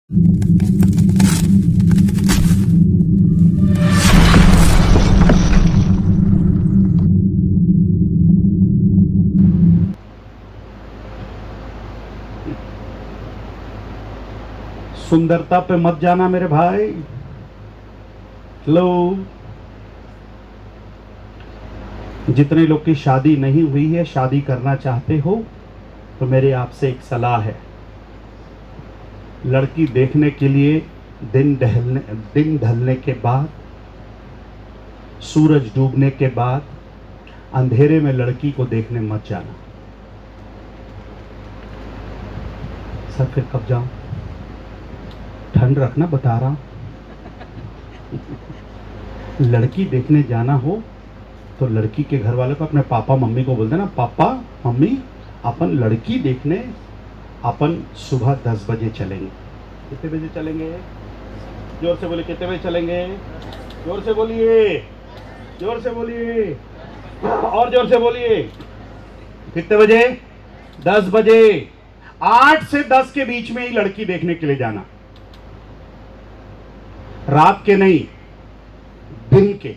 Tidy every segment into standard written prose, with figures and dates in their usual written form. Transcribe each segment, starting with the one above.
सुंदरता पे मत जाना मेरे भाई। लो, जितने लोग की शादी नहीं हुई है, शादी करना चाहते हो, तो मेरी आपसे एक सलाह है। लड़की देखने के लिए दिन ढलने के बाद, सूरज डूबने के बाद अंधेरे में लड़की को देखने मत जाना। सर फिर कब जाऊं? ठंड रखना, बता रहा हूं। लड़की देखने जाना हो तो लड़की के घर वालों को, अपने पापा मम्मी को बोल देना, पापा मम्मी अपन लड़की देखने अपन सुबह 10 बजे चलेंगे। कितने बजे चलेंगे? जोर से बोलिए, कितने बजे चलेंगे? जोर से बोलिए, जोर से बोलिए, और जोर से बोलिए। कितने बजे? 10 बजे। 8 से 10 के बीच में ही लड़की देखने के लिए जाना, रात के नहीं, दिन के।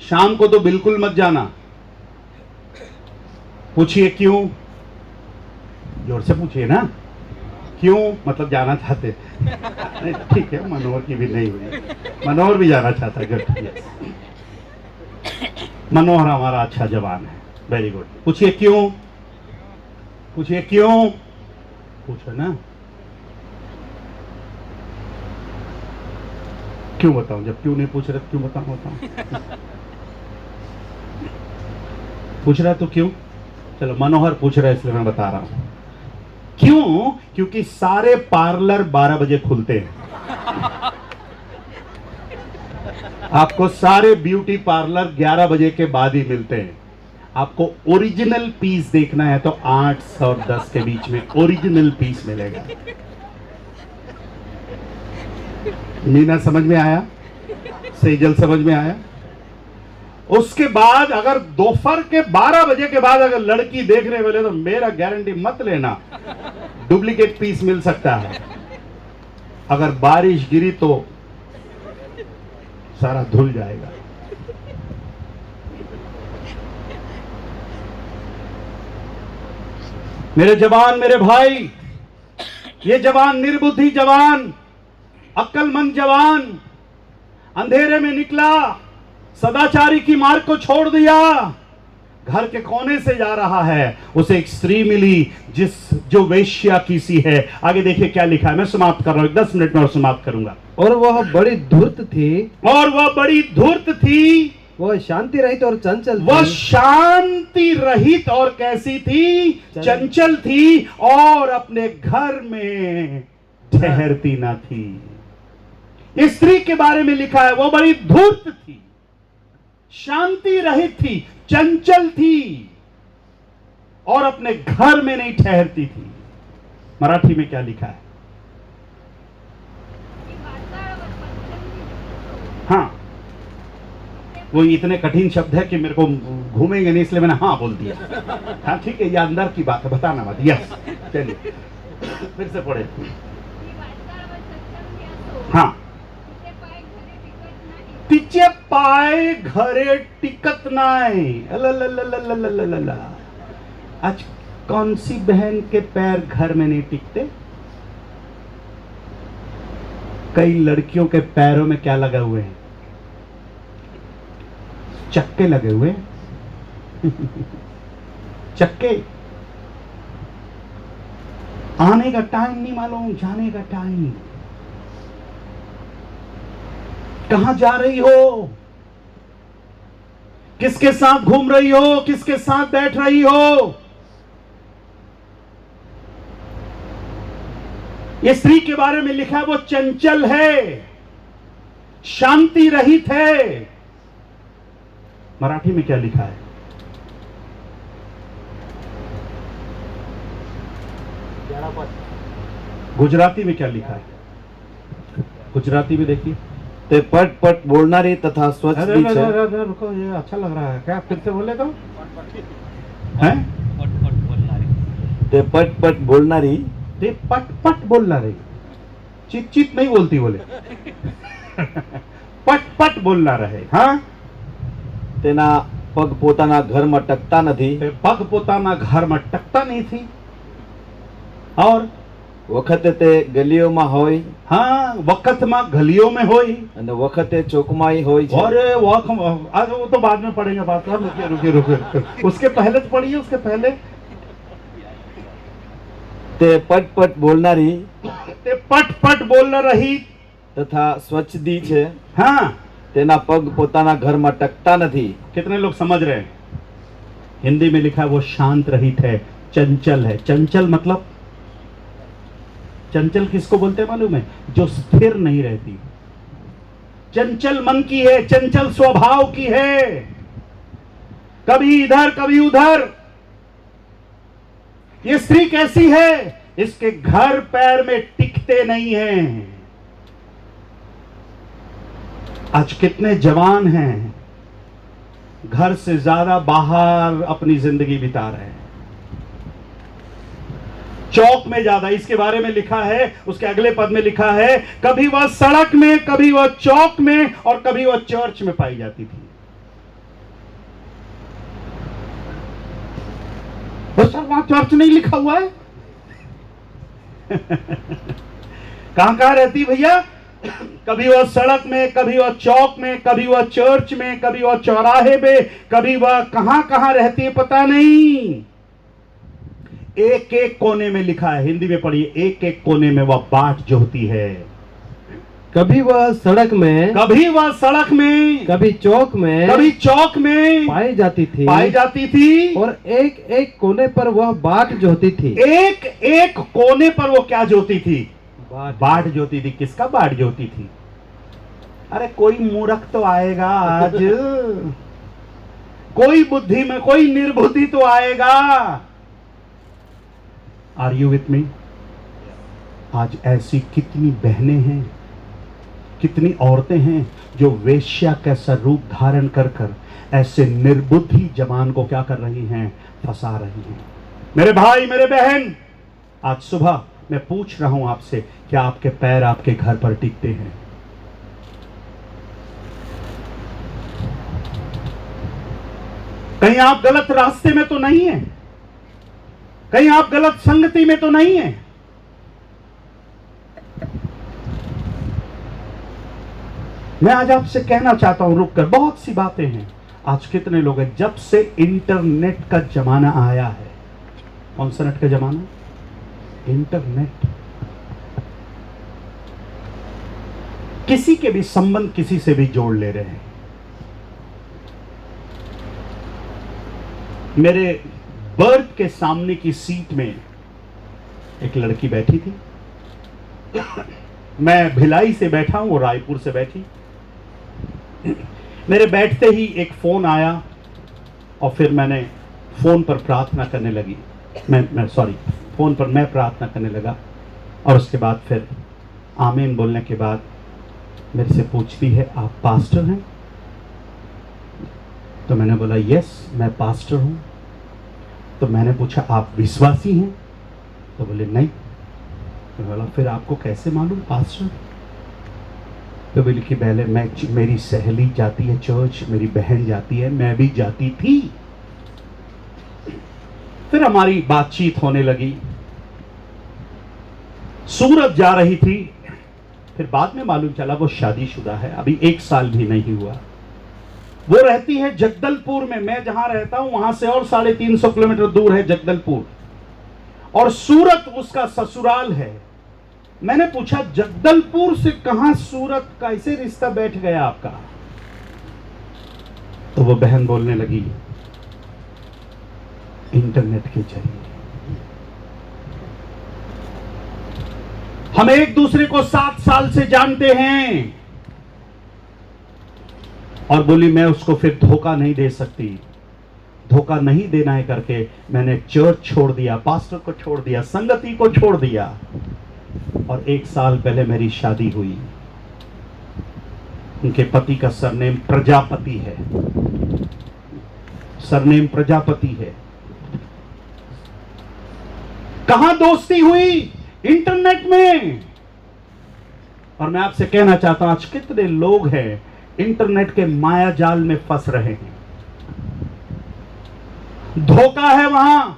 शाम को तो बिल्कुल मत जाना। पूछिए क्यों? जोर से पूछिए ना, क्यों? मतलब जाना चाहते। ठीक है, मनोहर की भी नहीं हुई, मनोहर भी जाना चाहता है। गुड, मनोहर हमारा अच्छा जवान है, वेरी गुड। पूछिए क्यों? पूछिए क्यों? पूछो ना। क्यों बताऊं? जब क्यों नहीं पूछ रहे क्यों बताऊं? पूछ रहा है तो क्यों? चलो, मनोहर पूछ रहा है इसलिए मैं बता रहा हूं क्यों। क्योंकि सारे पार्लर 12 बजे खुलते हैं। आपको सारे ब्यूटी पार्लर 11 बजे के बाद ही मिलते हैं। आपको ओरिजिनल पीस देखना है तो 8 और 10 के बीच में ओरिजिनल पीस मिलेगा। मीना समझ में आया? सेजल समझ में आया? उसके बाद अगर दोपहर के 12 बजे के बाद अगर लड़की देखने वाले, तो मेरा गारंटी मत लेना, डुप्लीकेट पीस मिल सकता है। अगर बारिश गिरी तो सारा धुल जाएगा। मेरे जवान, मेरे भाई, ये जवान निर्बुद्धि जवान, अक्लमंद जवान अंधेरे में निकला, सदाचारी की मार्ग को छोड़ दिया, घर के कोने से जा रहा है। उसे एक स्त्री मिली जो वेश्या की सी है। आगे देखिए क्या लिखा है, मैं समाप्त कर रहा हूं, 10 मिनट में और समाप्त करूंगा। और वह बड़ी धूर्त थी, और वह बड़ी धूर्त थी, वह शांति रहित और चंचल थी। वह शांति रहित और कैसी थी? चंचल थी, और अपने घर में ठहरती ना थी। इस स्त्री के बारे में लिखा है, वो बड़ी धूर्त थी, शांति रहित थी, चंचल थी, और अपने घर में नहीं ठहरती थी। मराठी में क्या लिखा है? हाँ, वो इतने कठिन शब्द है कि मेरे को घूमेंगे नहीं, इसलिए मैंने हाँ बोल दिया। हाँ ठीक है, ये अंदर की बात है, बताना मत। यस, चलिए फिर से पढ़े। हाँ, तिचे पाय घरे टिकत नाही। आज कौन सी बहन के पैर घर में नहीं टिकते? कई लड़कियों के पैरों में क्या लगा हुए हैं? चक्के लगे हुए हैं। चक्के। आने का टाइम नहीं मालूम, जाने का टाइम। कहां जा रही हो? किसके साथ घूम रही हो? किसके साथ बैठ रही हो? ये स्त्री के बारे में लिखा है, वो चंचल है, शांति रहित है। मराठी में क्या लिखा है? गुजराती में क्या लिखा है? गुजराती में देखिए। ते पट पट बोलणारी तथा स्वच्छ बीच है। रुको, ये अच्छा लग रहा है। क्या फिर से बोले तो? हैं? ते पट पट बोलणारी ते पट पट बोलना रही, चित चित नहीं बोलती बोले पट पट बोलना रहे. हाँ, તેના પગ પોતાના ઘરમાં ટકતા નથી. તે પગ પોતાના ઘરમાં ટકતા નહીં थी. और વખતે તે ગલીઓમાં હોય हाँ, वक्त में गलियों में होई. અને વખતે ચોકમાં હોય છે. और आज वो तो बाद में पढ़ेंगे बात. रुकिए रुकिए रुकिए, उसके पहले तो पढ़िए, उसके पहले. તે પટ પટ બોલનારી ते पट पट बोल रही તથા સ્વચ્છદી છે. हाँ. તેના પગ પોતાના ઘરમાં ટકતા નથી. कितने लोग समझ रहे हैं? हिंदी में लिखा है वो शांत रहित है, चंचल है. चंचल मतलब, चंचल किसको बोलते हैं मालूम है? जो स्थिर नहीं रहती, चंचल मन की है, चंचल स्वभाव की है, कभी इधर कभी उधर. ये स्त्री कैसी है? इसके घर पैर में टिकते नहीं हैं. आज कितने जवान हैं घर से ज्यादा बाहर अपनी जिंदगी बिता रहे हैं, चौक में ज्यादा. इसके बारे में लिखा है, उसके अगले पद में लिखा है, कभी वह सड़क में, कभी वह चौक में, और कभी वह चर्च में पाई जाती थी. तो सर वहां चर्च नहीं लिखा हुआ है कहां कहां रहती भैया? कभी वह सड़क में, कभी वह चौक में, कभी वह चर्च में, कभी वह चौराहे में, कभी वह कहां कहां रहती है पता नहीं. एक एक कोने में लिखा है. हिंदी में पढ़िए, एक एक कोने में वह बाट जोहती है. कभी वह सड़क में, कभी वह सड़क में, कभी चौक में, कभी चौक में पाई जाती थी. पाई जाती थी. और एक एक कोने पर वह बाट जोहती थी. एक एक कोने पर वो क्या जोती थी? बाट. बाट जोती थी. किसका बाट जोती थी? अरे कोई मूर्ख तो आएगा आज कोई बुद्धि में कोई निर्बुद्धि तो आएगा. Are you with me? आज ऐसी कितनी बहनें हैं, कितनी औरतें हैं जो वेश्या कैसा रूप धारण कर कर ऐसे निर्बुद्धि जवान को क्या कर रही हैं? फंसा रही हैं. मेरे भाई, मेरे बहन, आज सुबह मैं पूछ रहा हूं आपसे, क्या आपके पैर आपके घर पर टिकते हैं? कहीं आप गलत रास्ते में तो नहीं है? कहीं आप गलत संगति में तो नहीं है? मैं आज आपसे कहना चाहता हूं, रुक कर, बहुत सी बातें हैं. आज कितने लोग हैं, जब से इंटरनेट का जमाना आया है. कौन सा नेट का जमाना? इंटरनेट. किसी के भी संबंध किसी से भी जोड़ ले रहे हैं. मेरे बर्थ के सामने की सीट में एक लड़की बैठी थी. मैं भिलाई से बैठा हूं, वो रायपुर से बैठी. मेरे बैठते ही एक फोन आया और फिर मैंने फोन पर प्रार्थना करने लगी. फोन पर मैं प्रार्थना करने लगा और उसके बाद फिर आमीन बोलने के बाद मेरे से पूछती है, आप पास्टर हैं? तो मैंने बोला यस, मैं पास्टर हूं. तो मैंने पूछा, आप विश्वासी हैं? तो बोले नहीं. तो बोला, फिर आपको कैसे मालूम पास्टर? तो बोली कि पहले मेरी सहेली जाती है चर्च, मेरी बहन जाती है, मैं भी जाती थी. फिर हमारी बातचीत होने लगी. सूरत जा रही थी. फिर बाद में मालूम चला वो शादीशुदा है, अभी 1 साल भी नहीं हुआ. वो रहती है जगदलपुर में. मैं जहां रहता हूं वहां से और 350 किलोमीटर दूर है जगदलपुर, और सूरत उसका ससुराल है. मैंने पूछा, जगदलपुर से कहां सूरत, कैसे रिश्ता बैठ गया आपका? तो वो बहन बोलने लगी, इंटरनेट के जरिए. हम एक दूसरे को 7 साल से जानते हैं. और बोली, मैं उसको फिर धोखा नहीं दे सकती. धोखा नहीं देना है करके मैंने चर्च छोड़ दिया, पास्टर को छोड़ दिया, संगति को छोड़ दिया. और 1 साल पहले मेरी शादी हुई. उनके पति का सरनेम प्रजापति है. सरनेम प्रजापति है. कहां दोस्ती हुई? इंटरनेट में। और मैं आपसे कहना चाहता हूं आज कितने लोग हैं इंटरनेट के माया जाल में फंस रहे हैं। धोखा है वहां।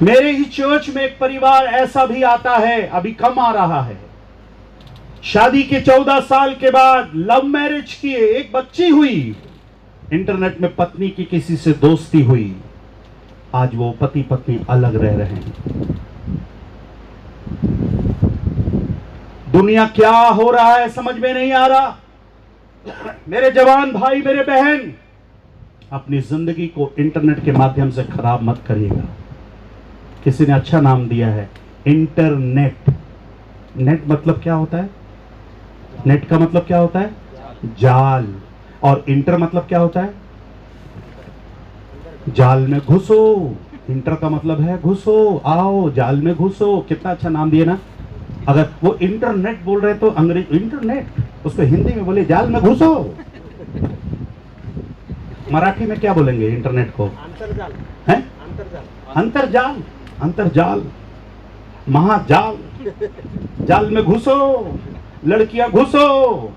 मेरे ही चर्च में एक परिवार ऐसा भी आता है, अभी कम आ रहा है। शादी के 14 साल के बाद लव मैरिज किए, एक बच्ची हुई, इंटरनेट में पत्नी की किसी से दोस्ती हुई, आज वो पति पत्नी अलग रह रहे हैं। दुनिया क्या हो रहा है समझ में नहीं आ रहा। मेरे जवान भाई, मेरे बहन, अपनी जिंदगी को इंटरनेट के माध्यम से खराब मत करिएगा। किसी ने अच्छा नाम दिया है इंटरनेट। नेट मतलब क्या होता है? नेट का मतलब क्या होता है? जाल। और इंटर मतलब क्या होता है? जाल में घुसो। इंटर का मतलब है घुसो, आओ जाल में घुसो। कितना अच्छा नाम दिए ना। अगर वो इंटरनेट बोल रहे तो अंग्रेज इंटरनेट, उसको हिंदी में बोले जाल में घुसो। मराठी में क्या बोलेंगे इंटरनेट को? अंतरजाल है? अंतरजाल अंतरजाल। अंतरजाल, महाजाल। जाल में घुसो, लड़कियां घुसो।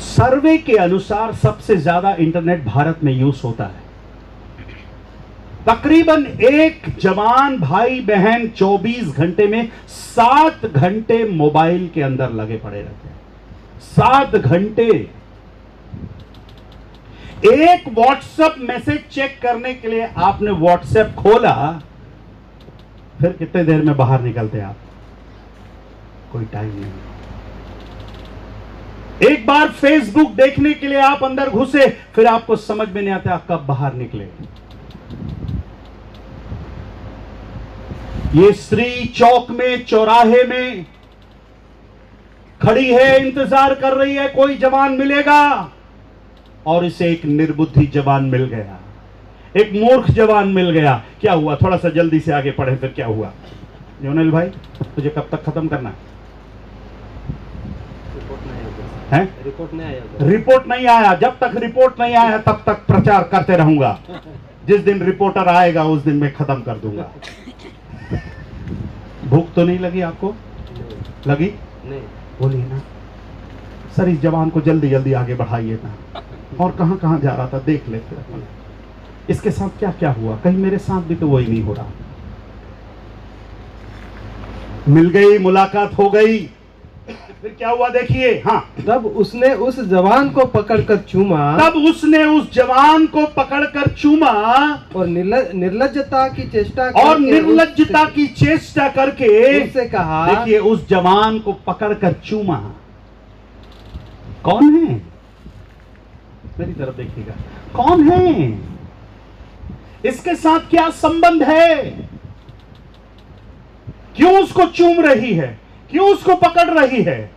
सर्वे के अनुसार सबसे ज्यादा इंटरनेट भारत में यूज होता है। तकरीबन एक जवान भाई बहन 24 घंटे में 7 घंटे मोबाइल के अंदर लगे पड़े रहते हैं। 7 घंटे। एक व्हाट्सएप मैसेज चेक करने के लिए आपने व्हाट्सएप खोला, फिर कितने देर में बाहर निकलते हैं आप? कोई टाइम नहीं। एक बार फेसबुक देखने के लिए आप अंदर घुसे, फिर आपको समझ में नहीं आता आप कब बाहर निकले। ये स्त्री चौक में, चौराहे में खड़ी है, इंतजार कर रही है कोई जवान मिलेगा, और इसे एक निर्बुद्धि जवान मिल गया, एक मूर्ख जवान मिल गया। क्या हुआ? थोड़ा सा जल्दी से आगे पढ़े, फिर क्या हुआ? योनेल भाई, तुझे कब तक खत्म करना है? रिपोर्ट नहीं आया। रिपोर्ट नहीं आया। जब तक रिपोर्ट नहीं आया तब तक प्रचार करते रहूंगा। जिस दिन रिपोर्टर आएगा उस दिन मैं खत्म कर दूंगा। भूख तो नहीं लगी आपको? लगी? नहीं। बोलिए ना सर, इस जवान को जल्दी जल्दी आगे बढ़ाइए ना। और कहां कहां जा रहा था देख लेते अपन। इसके साथ क्या क्या हुआ, कहीं मेरे साथ भी तो वही नहीं हो रहा। मिल गई, मुलाकात हो गई, फिर क्या हुआ देखिए। हाँ, तब उसने उस जवान को पकड़कर चूमा। तब उसने उस जवान को पकड़कर चूमा और निर्लज्जता की चेष्टा और निर्लज्जता की चेष्टा करके उससे कहा। देखिए, उस जवान को पकड़कर चूमा। कौन है? मेरी तरफ देखिएगा, कौन है? इसके साथ क्या संबंध है? क्यों उसको चूम रही है? क्यों उसको पकड़ रही है?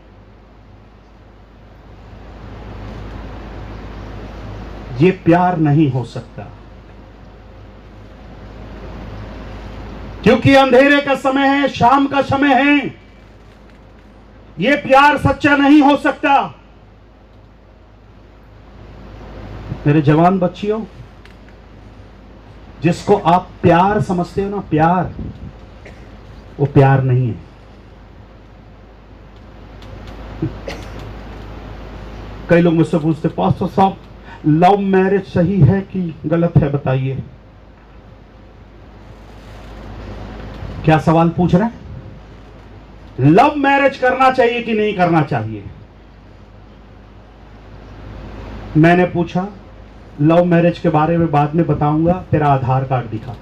ये प्यार नहीं हो सकता, क्योंकि अंधेरे का समय है, शाम का समय है। ये प्यार सच्चा नहीं हो सकता। मेरे जवान बच्चियों, जिसको आप प्यार समझते हो ना, प्यार, वो प्यार नहीं है। कई लोग मुझसे पूछते, पास्टर साहब लव मैरिज सही है कि गलत है, बताइए। क्या सवाल पूछ रहे हैं? लव मैरिज करना चाहिए कि नहीं करना चाहिए? मैंने पूछा, लव मैरिज के बारे में बाद में बताऊंगा, तेरा आधार कार्ड दिखा।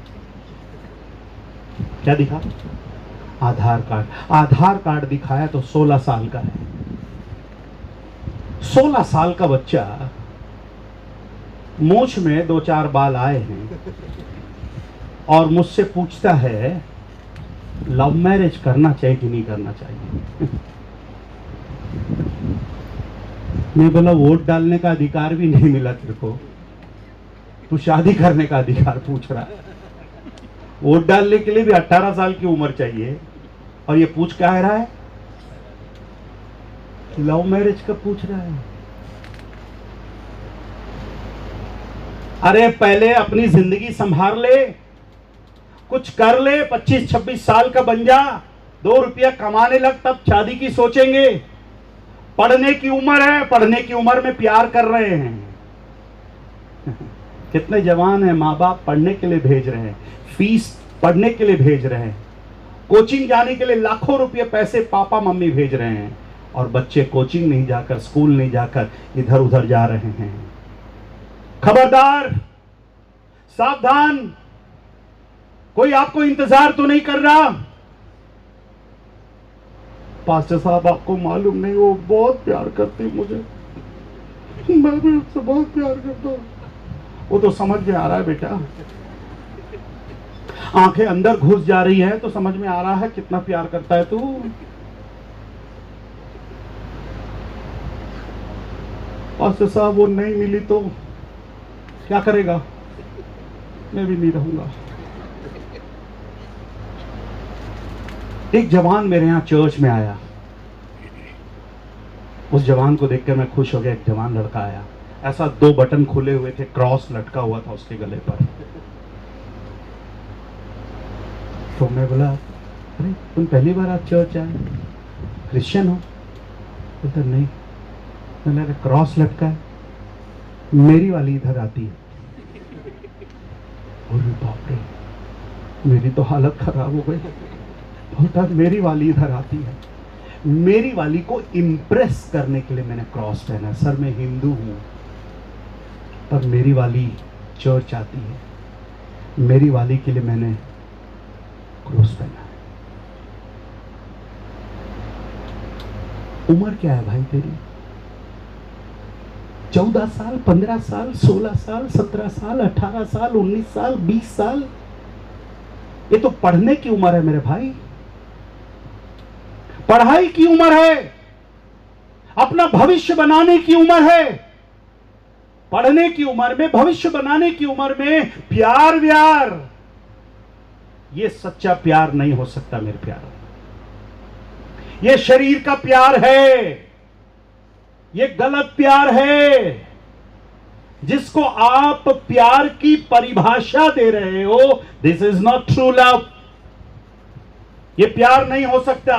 क्या दिखा? आधार कार्ड। आधार कार्ड दिखाया तो 16 साल का है। 16 साल का बच्चा, मूंछ में 2-4 बाल आए हैं और मुझसे पूछता है लव मैरिज करना चाहिए कि नहीं करना चाहिए। मैं बोला, वोट डालने का अधिकार भी नहीं मिला तेरे को, तू शादी करने का अधिकार पूछ रहा है। वोट डालने के लिए भी 18 साल की उम्र चाहिए, और ये पूछ क्या रहा है? लव मैरिज का पूछ रहा है। अरे पहले अपनी जिंदगी संभाल ले, कुछ कर ले, 25-26 साल का बन जा, 2 रुपया कमाने लग, तब शादी की सोचेंगे। पढ़ने की उम्र है, पढ़ने की उम्र में प्यार कर रहे हैं। कितने जवान हैं, माँ बाप पढ़ने के लिए भेज रहे हैं, फीस पढ़ने के लिए भेज रहे हैं, कोचिंग जाने के लिए लाखों रुपए पैसे पापा मम्मी भेज रहे हैं, और बच्चे कोचिंग नहीं जाकर, स्कूल नहीं जाकर इधर उधर जा रहे हैं। खबरदार, सावधान, कोई आपको इंतजार तो नहीं कर रहा। पास्टर साहब, आपको मालूम नहीं, वो बहुत प्यार करती मुझे, मैं भी उससे बहुत प्यार करता हूं। वो तो समझ में आ रहा है बेटा, आंखें अंदर घुस जा रही है तो समझ में आ रहा है कितना प्यार करता है तू। पास्टर साहब, वो नहीं मिली तो क्या करेगा? मैं भी नहीं रहूंगा। एक जवान मेरे यहाँ चर्च में आया, उस जवान को देखकर मैं खुश हो गया। एक जवान लड़का आया, ऐसा 2 बटन खुले हुए थे, क्रॉस लटका हुआ था उसके गले पर। तो मैं बोला, अरे तुम पहली बार आप चर्च आए, क्रिश्चियन हो? बोलता नहीं। मैंने कहा क्रॉस लटका है, मेरी वाली इधर आती है। अरे बाप रे, मेरी तो हालत खराब हो गई। बोलता मेरी वाली इधर आती है, मेरी वाली को इम्प्रेस करने के लिए मैंने क्रॉस पहना। सर मैं हिंदू हूं, पर मेरी वाली चर्च आती है, मेरी वाली के लिए मैंने क्रॉस पहना है। उम्र क्या है भाई तेरी? 14 साल, 15 साल, 16 साल, 17 साल, 18 साल, 19 साल, 20 साल? ये तो पढ़ने की उम्र है मेरे भाई, पढ़ाई की उम्र है, अपना भविष्य बनाने की उम्र है। पढ़ने की उम्र में, भविष्य बनाने की उम्र में प्यार व्यार, ये सच्चा प्यार नहीं हो सकता मेरे प्यार। ये शरीर का प्यार है, ये गलत प्यार है। जिसको आप प्यार की परिभाषा दे रहे हो, this is not true love. ये प्यार नहीं हो सकता।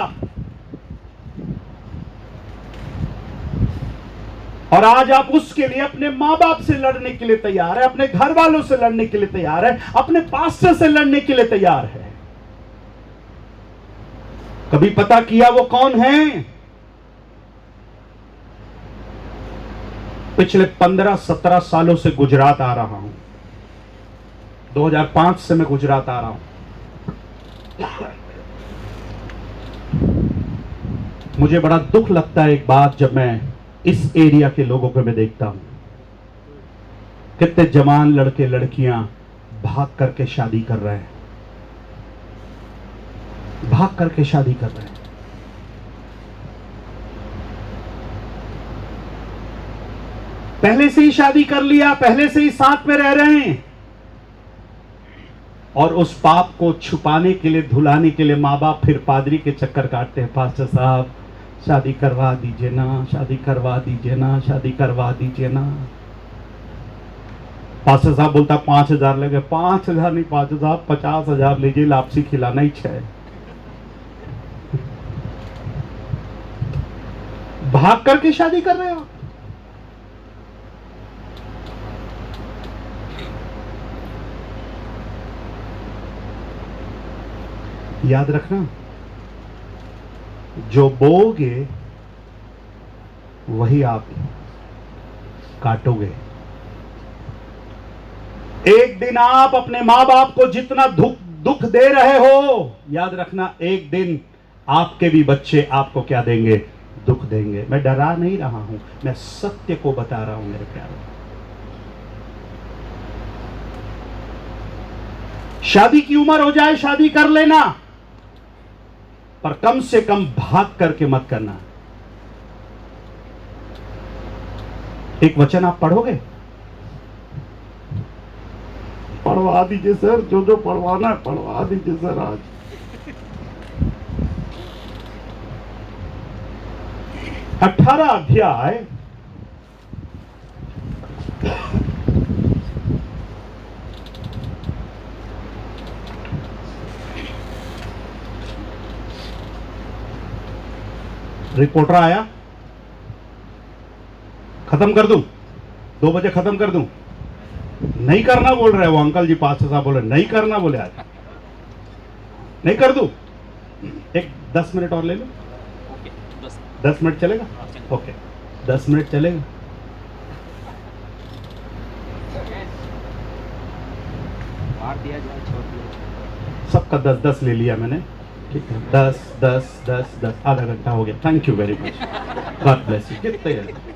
और आज आप उसके लिए अपने मां बाप से लड़ने के लिए तैयार है, अपने घर वालों से लड़ने के लिए तैयार है, अपने पास्टर से लड़ने के लिए तैयार है। कभी पता किया वो कौन है? पिछले 15-17 सालों से गुजरात आ रहा हूं, 2005 से मैं गुजरात आ रहा हूं। मुझे बड़ा दुख लगता है एक बात, जब मैं इस एरिया के लोगों को मैं देखता हूं, कितने जवान लड़के लड़कियां भाग करके शादी कर रहे हैं, भाग करके शादी कर रहे हैं। पहले से ही शादी कर लिया, पहले से ही साथ में रह रहे हैं, और उस पाप को छुपाने के लिए, धुलाने के लिए माँ बाप फिर पादरी के चक्कर काटते हैं। पास्टर साहब शादी करवा दीजिए ना, शादी करवा दीजिए ना, शादी करवा दीजिए ना। पास्टर साहब बोलता 5,000 लगे। 5,000 नहीं पास्टर साहब, 50,000 लीजिए, लापसी खिलाना ही 6। भाग करके शादी कर रहे हो। याद रखना, जो बोओगे वही आप काटोगे। एक दिन आप अपने मां बाप को जितना दुख दे रहे हो, याद रखना एक दिन आपके भी बच्चे आपको क्या देंगे? दुख देंगे। मैं डरा नहीं रहा हूं, मैं सत्य को बता रहा हूं मेरे प्यारे। शादी की उम्र हो जाए, शादी कर लेना, पर कम से कम भाग करके मत करना। एक वचन आप पढ़ोगे? पढ़वा दीजिए सर, जो जो पढ़वाना है पढ़वा दीजिए सर। आज 18 अध्याय रिपोर्टर आया, खत्म कर दूं, 2 बजे खत्म कर दूं? नहीं करना बोल रहे वो अंकल जी, पास्टर साहब बोले नहीं करना, बोले आज नहीं कर दूं? एक 10 मिनट और ले लो। 10 मिनट चलेगा? ओके, 10 मिनट चलेगा। सबका 10-10 ले लिया मैंने, ठीक है? 10-10-10-10, आधा घंटा हो गया। Thank you very much, God bless you.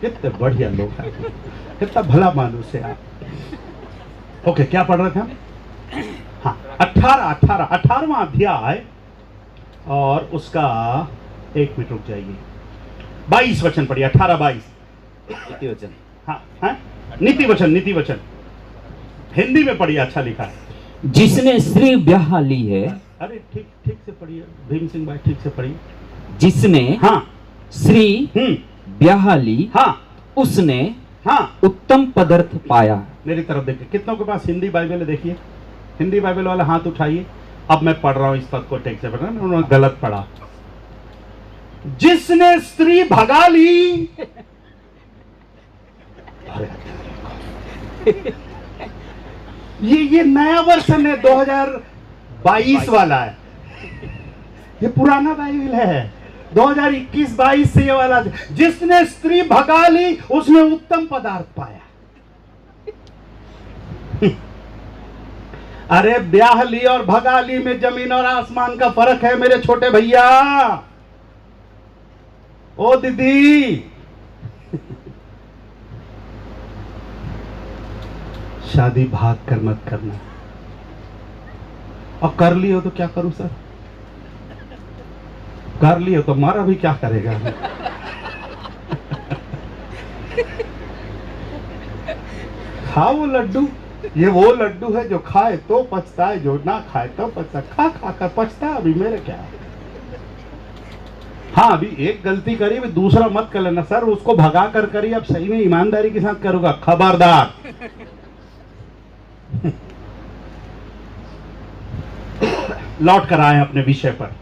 कितने बढ़िया लोग हैं, कितना भला मानुस है आप। ओके, क्या पढ़ रहे थे हम? हाँ, 18वां अध्याय और उसका 1 मिनट रुक जाइए, 22 वचन पढ़िए। 18-22 नीति वचन। हाँ हाँ, नीति वचन हिंदी में पढ़िए, अच्छा लिखा है। जिसने स्त्री ब्याह ली है, अरे ठीक ठीक से पढ़िए भीम सिंह भाई, ठीक से पढ़िए। जिसने हाँ स्त्री ब्याह ली, हाँ उसने हाँ, उत्तम पदार्थ पाया। मेरी तरफ देखिए। कितनों के पास हिंदी बाइबल है? देखिए, हिंदी बाइबल वाला हाथ उठाइए। अब मैं पढ़ रहा हूं इस पद को, ठीक से पढ़ना, उन्होंने गलत पढ़ा। जिसने स्त्री भगा ली, ये नया वर्षन है, 2022 वाला है। ये पुराना बाइबल है, 2021-22 से ये वाला। जिसने स्त्री भगा ली उसने उत्तम पदार्थ पाया। अरे ब्याह ली और भगा ली में जमीन और आसमान का फर्क है मेरे छोटे भैया। ओ दीदी, शादी भाग कर मत करना। और कर ली हो तो क्या करूं सर? कर ली हो तो मारा भी क्या करेगा? खा वो लड्डू, ये वो लड्डू है जो खाए तो पछता है, जो ना खाए तो पछता। खा खा कर पछता है। अभी मेरे क्या है? हाँ, अभी एक गलती करी, भी दूसरा मत कर लेना सर। उसको भगा कर करी, अब सही में ईमानदारी के साथ करूंगा, खबरदार। लौट कर आए अपने विषय पर।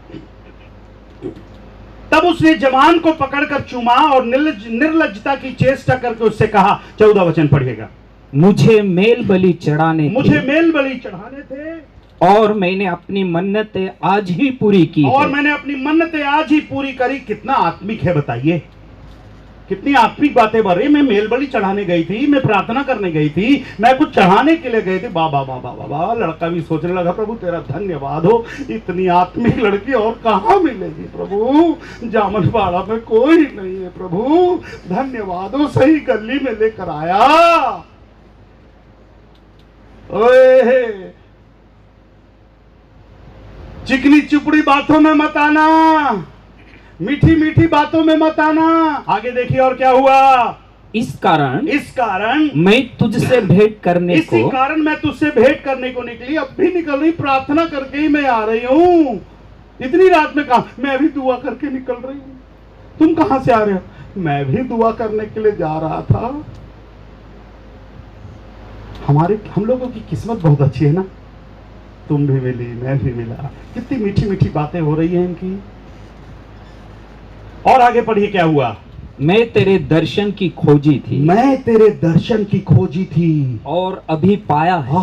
तब उसने जवान को पकड़कर चूमा और निर्लज्जता की चेष्टा करके उससे कहा, 14 वचन पढ़िएगा। मुझे मेल बलि चढ़ाने मुझे थे, मेल बलि चढ़ाने थे, और मैंने अपनी मन्नतें आज ही पूरी की और है। मैंने अपनी मन्नतें आज ही पूरी करी। कितना आत्मिक है बताइए, कितनी आत्मिक बातें बढ़ रही। मैं मेल बलि चढ़ाने गई थी, मैं प्रार्थना करने गई थी, मैं कुछ चढ़ाने के लिए गई थी। बाबा बाबा बाबा, लड़का भी सोचने लगा, प्रभु तेरा धन्यवाद हो, इतनी आत्मिक लड़की और कहाँ मिलेगी प्रभु? जामनवाड़ा में कोई नहीं है प्रभु, धन्यवाद हो, सही गली में लेकर आया। ओए, चिकनी चुपड़ी बातों में मत आना, मीठी मीठी बातों में मत आना। आगे देखिए और क्या हुआ। इस कारण मैं तुझसे भेंट करने इसी को, कारण मैं तुझसे भेंट करने को निकली। अब भी निकल रही, प्रार्थना करके ही मैं आ रही हूँ। इतनी रात में कहा, मैं भी दुआ करके निकल रही हूँ। तुम कहां से आ रहे हो? मैं भी दुआ करने के लिए जा रहा था। हम लोगों की किस्मत बहुत अच्छी है ना, तुम भी मिली, मैं भी मिला। कितनी मीठी मीठी बातें हो रही हैं इनकी। और आगे पढ़िए क्या हुआ। मैं तेरे दर्शन की खोजी थी, मैं तेरे दर्शन की खोजी थी, और अभी पाया है।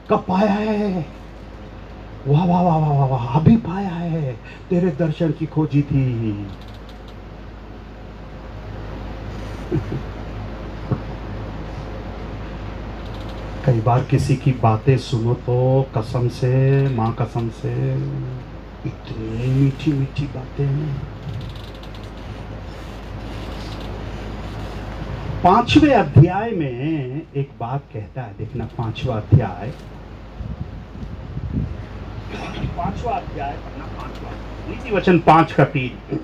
कब पाया है? वाह वाह वाह वाह वाह, अभी पाया है। तेरे दर्शन की खोजी थी। कई बार किसी की बातें सुनो तो कसम से, माँ कसम से, इतनी मीठी मीठी बातें हैं। 5वें अध्याय में एक बात कहता है, देखना 5वां अध्याय, 5वां अध्याय पढ़ना, 5वां नीति वचन 5 का 3।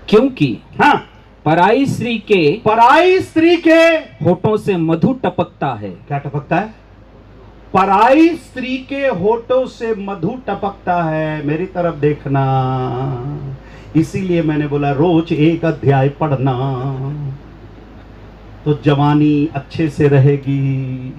क्योंकि हाँ, पराई स्त्री के होठों से मधु टपकता है। क्या टपकता है? पराई स्त्री के होठों से मधु टपकता है। मेरी तरफ देखना, इसीलिए मैंने बोला रोज एक अध्याय पढ़ना तो जवानी अच्छे से रहेगी।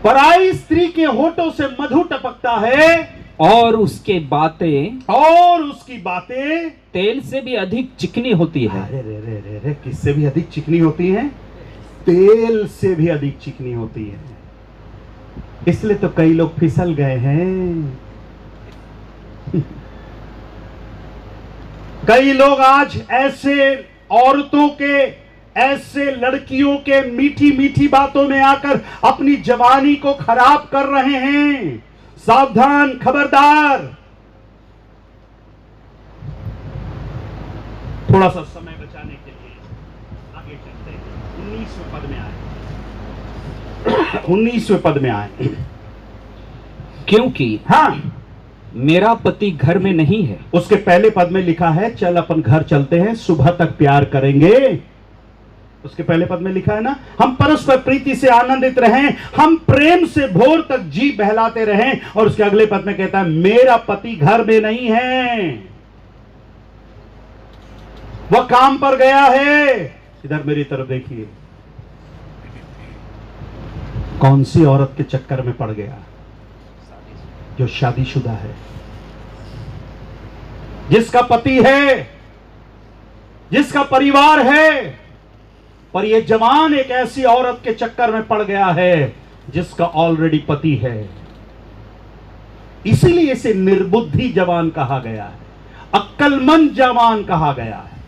पराई स्त्री के होठों से मधु टपकता है, और उसके बातें और उसकी बातें तेल से भी अधिक चिकनी होती है। अरे रे रे रे रे, किससे भी अधिक चिकनी होती हैं? तेल से भी अधिक चिकनी होती है। इसलिए तो कई लोग फिसल गए हैं। कई लोग आज ऐसे औरतों के, ऐसे लड़कियों के मीठी मीठी बातों में आकर अपनी जवानी को खराब कर रहे हैं। सावधान, खबरदार। थोड़ा सा समय बचाने के लिए आगे चलते हैं। 19वें पद में आए। 19वें पद में आए। क्योंकि हाँ, मेरा पति घर में नहीं है। उसके पहले पद में लिखा है चल अपन घर चलते हैं, सुबह तक प्यार करेंगे। उसके पहले पद में लिखा है ना, हम परस्पर प्रीति से आनंदित रहें, हम प्रेम से भोर तक जी बहलाते रहें। और उसके अगले पद में कहता है मेरा पति घर में नहीं है, वह काम पर गया है। इधर मेरी तरफ देखिए, कौन सी औरत के चक्कर में पड़ गया? जो शादीशुदा है, जिसका पति है, जिसका परिवार है। पर यह जवान एक ऐसी औरत के चक्कर में पड़ गया है जिसका ऑलरेडी पति है। इसीलिए इसे निर्बुद्धि जवान कहा गया है, अक्लमंद जवान कहा गया है,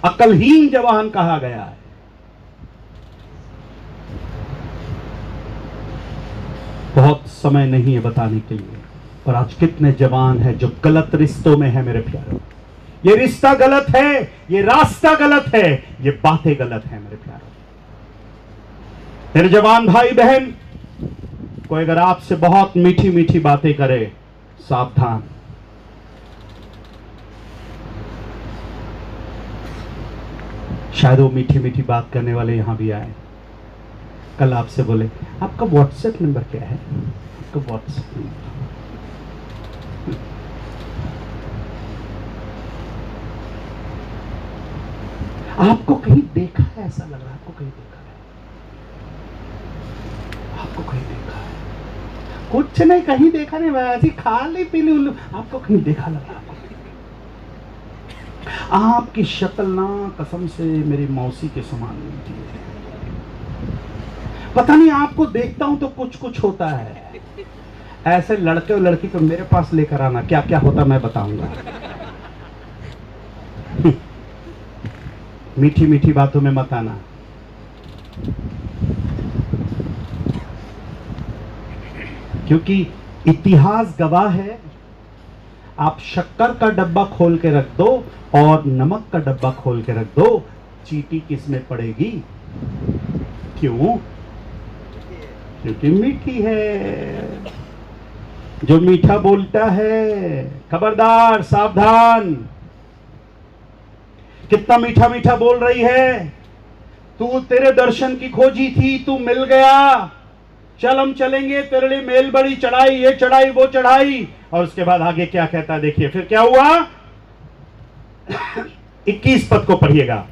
अक्लहीन जवान कहा गया है। बहुत समय नहीं है बताने के लिए, पर आज कितने जवान हैं जो गलत रिश्तों में है मेरे प्यारों। ये रिश्ता गलत है, ये रास्ता गलत है, ये बातें गलत है मेरे प्यारों। मेरे जवान भाई बहन, कोई अगर आपसे बहुत मीठी मीठी बातें करे, सावधान। शायद वो मीठी मीठी बात करने वाले यहां भी आए, कल आपसे बोले आपका व्हाट्सएप नंबर क्या है? आपका व्हाट्सएप नंबर, आपको कहीं देखा है? ऐसा लग रहा है आपको कहीं देखा है, आपको कहीं देखा है। कुछ नहीं, कहीं देखा नहीं, ऐसी खाली पीली उल्लू, आपको कहीं देखा लग रहा है। आपकी शक्ल ना कसम से मेरी मौसी के समान मिलती है। पता नहीं, आपको देखता हूं तो कुछ कुछ होता है। ऐसे लड़के और लड़की को मेरे पास लेकर आना, क्या क्या होता मैं बताऊंगा। मीठी मीठी बातों में मत आना। क्योंकि इतिहास गवाह है, आप शक्कर का डब्बा खोल के रख दो और नमक का डब्बा खोल के रख दो, चींटी किस में पड़ेगी? क्यों? क्योंकि मीठी है। जो मीठा बोलता है, खबरदार, सावधान। कितना मीठा मीठा बोल रही है। तू तेरे दर्शन की खोजी थी, तू मिल गया, चल हम चलेंगे, तेरे लिए मेल बड़ी चढ़ाई, ये चढ़ाई वो चढ़ाई। और उसके बाद आगे क्या कहता है देखिए, फिर क्या हुआ। 21 पद को पढ़िएगा।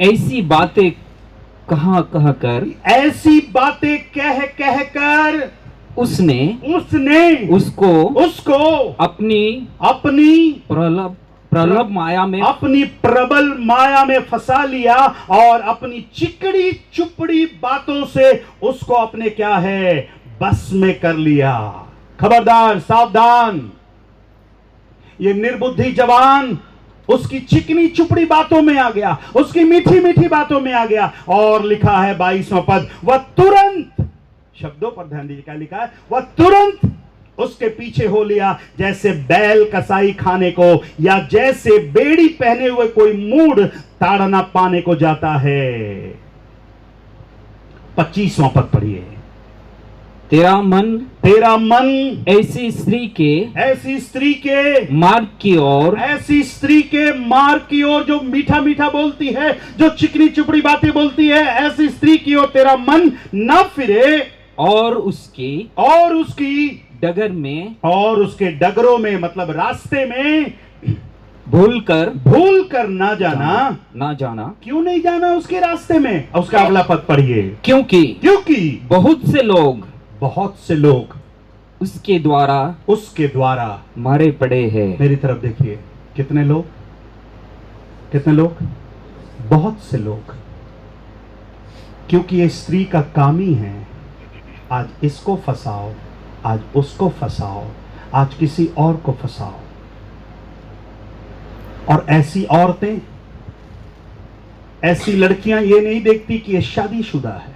ऐसी बातें कह ऐसी बातें कह कह कर उसने उसको अपनी प्रलोभ माया में, अपनी प्रबल माया में फंसा लिया और अपनी चिकड़ी चुपड़ी बातों से उसको अपने क्या है, बस में कर लिया। खबरदार, सावधान। ये निर्बुद्धि जवान उसकी चिकनी चुपड़ी बातों में आ गया, उसकी मीठी मीठी बातों में आ गया। और लिखा है 22वां पद, वह तुरंत, शब्दों पर ध्यान दीजिए क्या लिखा है, वह तुरंत उसके पीछे हो लिया, जैसे बैल कसाई खाने को या जैसे बेड़ी पहने हुए कोई मूढ़ ताड़ना पाने को जाता है। 25वां पद पढ़िए। तेरा मन ऐसी स्त्री के मार्ग की ओर, ऐसी स्त्री के मार्ग की ओर, जो मीठा मीठा बोलती है, जो चिकनी चुपड़ी बातें बोलती है, ऐसी स्त्री की ओर तेरा मन न फिरे। और उसकी डगर में, और उसके डगरों में, मतलब रास्ते में भूल कर ना जाना। क्यों नहीं जाना उसके रास्ते में? उसका अगला पद पढ़िए। क्योंकि बहुत से लोग उसके द्वारा मारे पड़े हैं। मेरी तरफ देखिए, कितने लोग, बहुत से लोग, क्योंकि ये स्त्री का काम ही है, आज इसको फंसाओ, आज उसको फंसाओ, आज किसी और को फंसाओ। और ऐसी औरतें, ऐसी लड़कियां ये नहीं देखती कि ये शादीशुदा है।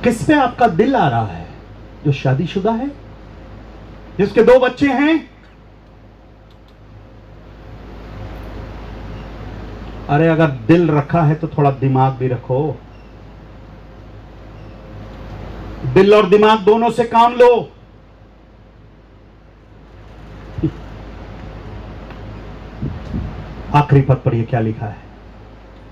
किस पे आपका दिल आ रहा है? जो शादीशुदा है, जिसके 2 बच्चे हैं। अरे अगर दिल रखा है तो थोड़ा दिमाग भी रखो। दिल और दिमाग दोनों से काम लो। आखिरी पद पर यह क्या लिखा है?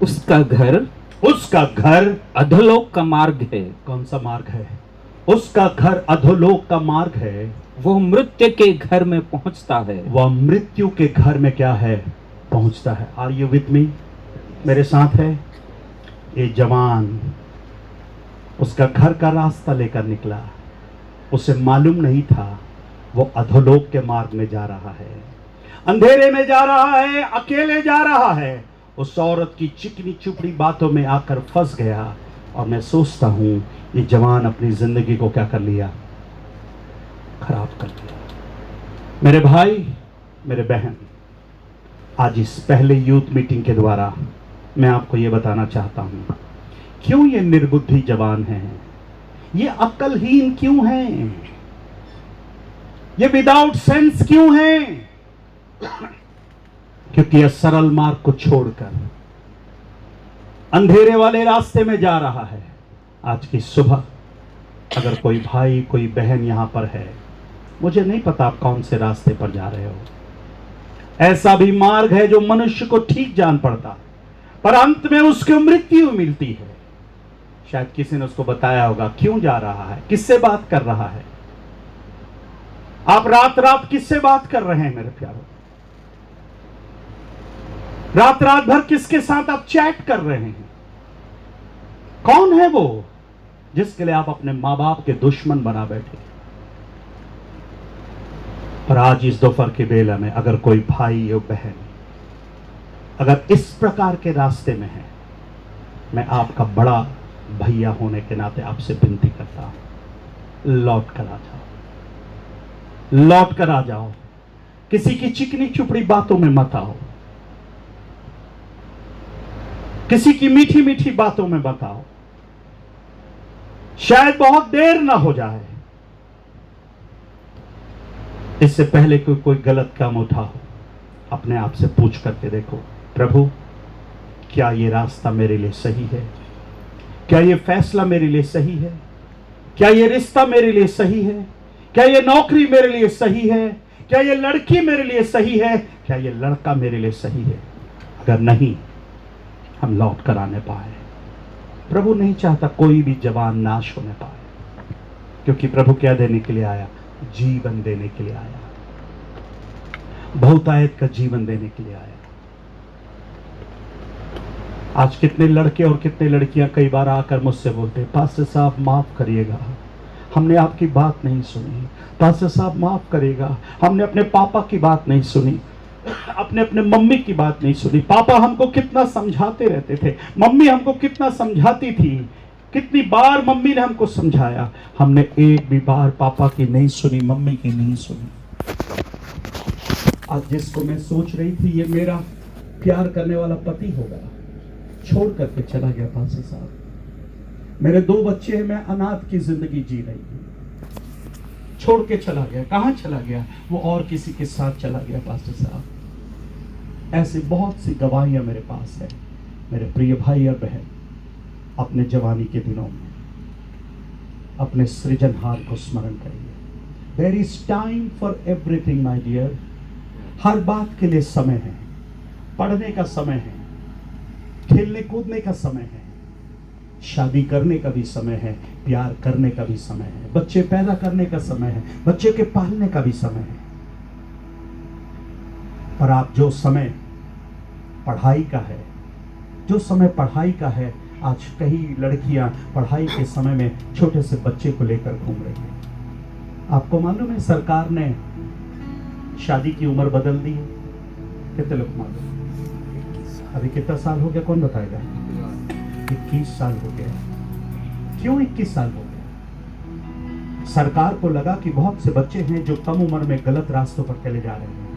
उसका घर अधोलोक का मार्ग है। कौन सा मार्ग है? उसका घर अधोलोक का मार्ग है। वो मृत्यु के घर में पहुंचता है। वह मृत्यु के घर में क्या है? पहुंचता है। Are you with me? मेरे साथ है? ये जवान उसका घर का रास्ता लेकर निकला, उसे मालूम नहीं था वो अधोलोक के मार्ग में जा रहा है, अंधेरे में जा रहा है, अकेले जा रहा है। उस औरत की चिकनी चुपड़ी बातों में आकर फंस गया। और मैं सोचता हूं ये जवान अपनी जिंदगी को क्या कर लिया? खराब कर दिया। मेरे भाई, मेरे बहन, आज इस पहले यूथ मीटिंग के द्वारा मैं आपको ये बताना चाहता हूं, क्यों ये निर्बुद्धि जवान हैं, ये अक्लहीन क्यों हैं, ये विदाउट सेंस क्यों हैं? क्योंकि यह सरल मार्ग को छोड़कर अंधेरे वाले रास्ते में जा रहा है। आज की सुबह अगर कोई भाई, कोई बहन यहां पर है, मुझे नहीं पता आप कौन से रास्ते पर जा रहे हो। ऐसा भी मार्ग है जो मनुष्य को ठीक जान पड़ता, पर अंत में उसको मृत्यु मिलती है। शायद किसी ने उसको बताया होगा क्यों जा रहा है, किससे बात कर रहा है। आप रात रात किससे बात कर रहे हैं मेरे प्यारों? रात रात भर किसके साथ आप चैट कर रहे हैं? कौन है वो जिसके लिए आप अपने मां बाप के दुश्मन बना बैठे? और आज इस दोपहर के बेला में अगर कोई भाई या बहन अगर इस प्रकार के रास्ते में है, मैं आपका बड़ा भैया होने के नाते आपसे विनती करता हूं, लौट कर आ जाओ, लौट कर आ जाओ। किसी की चिकनी चुपड़ी बातों में मत आओ, किसी की मीठी मीठी बातों में मत आओ। शायद बहुत देर ना हो जाए, इससे पहले कोई गलत काम उठा हो, अपने आप से पूछ करके देखो, प्रभु क्या ये रास्ता मेरे लिए सही है? क्या ये फैसला मेरे लिए सही है? क्या ये रिश्ता मेरे लिए सही है? क्या ये नौकरी मेरे लिए सही है? क्या ये लड़की मेरे लिए सही है? क्या ये लड़का मेरे लिए सही है? अगर नहीं, हम लौट कर आने पाए। प्रभु नहीं चाहता कोई भी जवान नाश होने पाए, क्योंकि प्रभु क्या देने के लिए आया? जीवन देने के लिए आया, बहुतायत का जीवन देने के लिए आया। आज कितने लड़के और कितने लड़कियां कई बार आकर मुझसे बोलते, पास्टर साहब माफ करिएगा, हमने आपकी बात नहीं सुनी। पास्टर साहब माफ करेगा, हमने अपने पापा की बात नहीं सुनी, अपने मम्मी की बात नहीं सुनी। पापा हमको कितना समझाते रहते थे, मम्मी हमको कितना समझाती थी, कितनी बार मम्मी ने हमको समझाया, हमने एक भी बार पापा की नहीं सुनी, मम्मी की नहीं सुनी। आज जिसको मैं सोच रही थी ये मेरा प्यार करने वाला पति होगा, छोड़ करके चला गया। पास्टर साहब मेरे 2 बच्चे हैं, मैं अनाथ की जिंदगी जी रही हूँ, छोड़ के चला गया। कहाँ चला गया? वो और किसी के साथ चला गया। पास्टर साहब ऐसे बहुत सी गवाहियां मेरे पास है। मेरे प्रिय भाई और बहन, अपने जवानी के दिनों में अपने सृजनहार को स्मरण करिए। There is time for everything my dear. हर बात के लिए समय है। पढ़ने का समय है, खेलने कूदने का समय है, शादी करने का भी समय है, प्यार करने का भी समय है, बच्चे पैदा करने का समय है, बच्चे के पालने का भी समय है। पर आप जो समय पढ़ाई का है, जो समय पढ़ाई का है, आज कई लड़कियां पढ़ाई के समय में छोटे से बच्चे को लेकर घूम रही हैं। आपको मालूम है सरकार ने शादी की उम्र बदल दी है? कितने लोग मालूम? अभी कितना साल हो गया, कौन बताएगा? 21 साल हो गया। क्यों 21 साल हो गया? सरकार को लगा कि बहुत से बच्चे हैं जो कम उम्र में गलत रास्तों पर चले जा रहे हैं,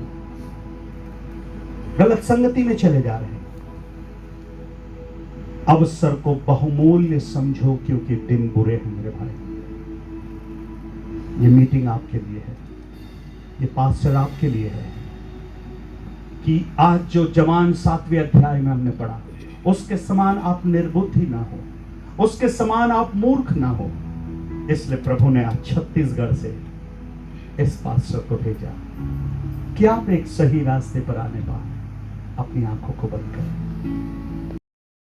गलत संगति में चले जा रहे हैं। अवसर को बहुमूल्य समझो क्योंकि दिन बुरे हैं मेरे भाई। ये मीटिंग आपके लिए है, ये पास्टर आपके लिए है कि आज जो जवान 7वें अध्याय में हमने पढ़ा, उसके समान आप निर्बुद्धि ना हो, उसके समान आप मूर्ख ना हो। इसलिए प्रभु ने आज छत्तीसगढ़ से इस पास्टर को भेजा कि आप एक सही रास्ते पर आने पाए। अपनी आंखों को बंद करें।